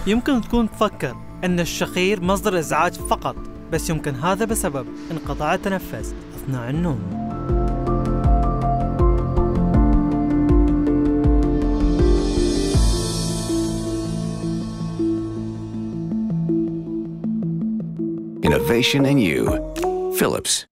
يمكن تكون تفكر أن الشخير مصدر إزعاج فقط، بس يمكن هذا بسبب انقطاع التنفس أثناء النوم. Innovation in you. Philips.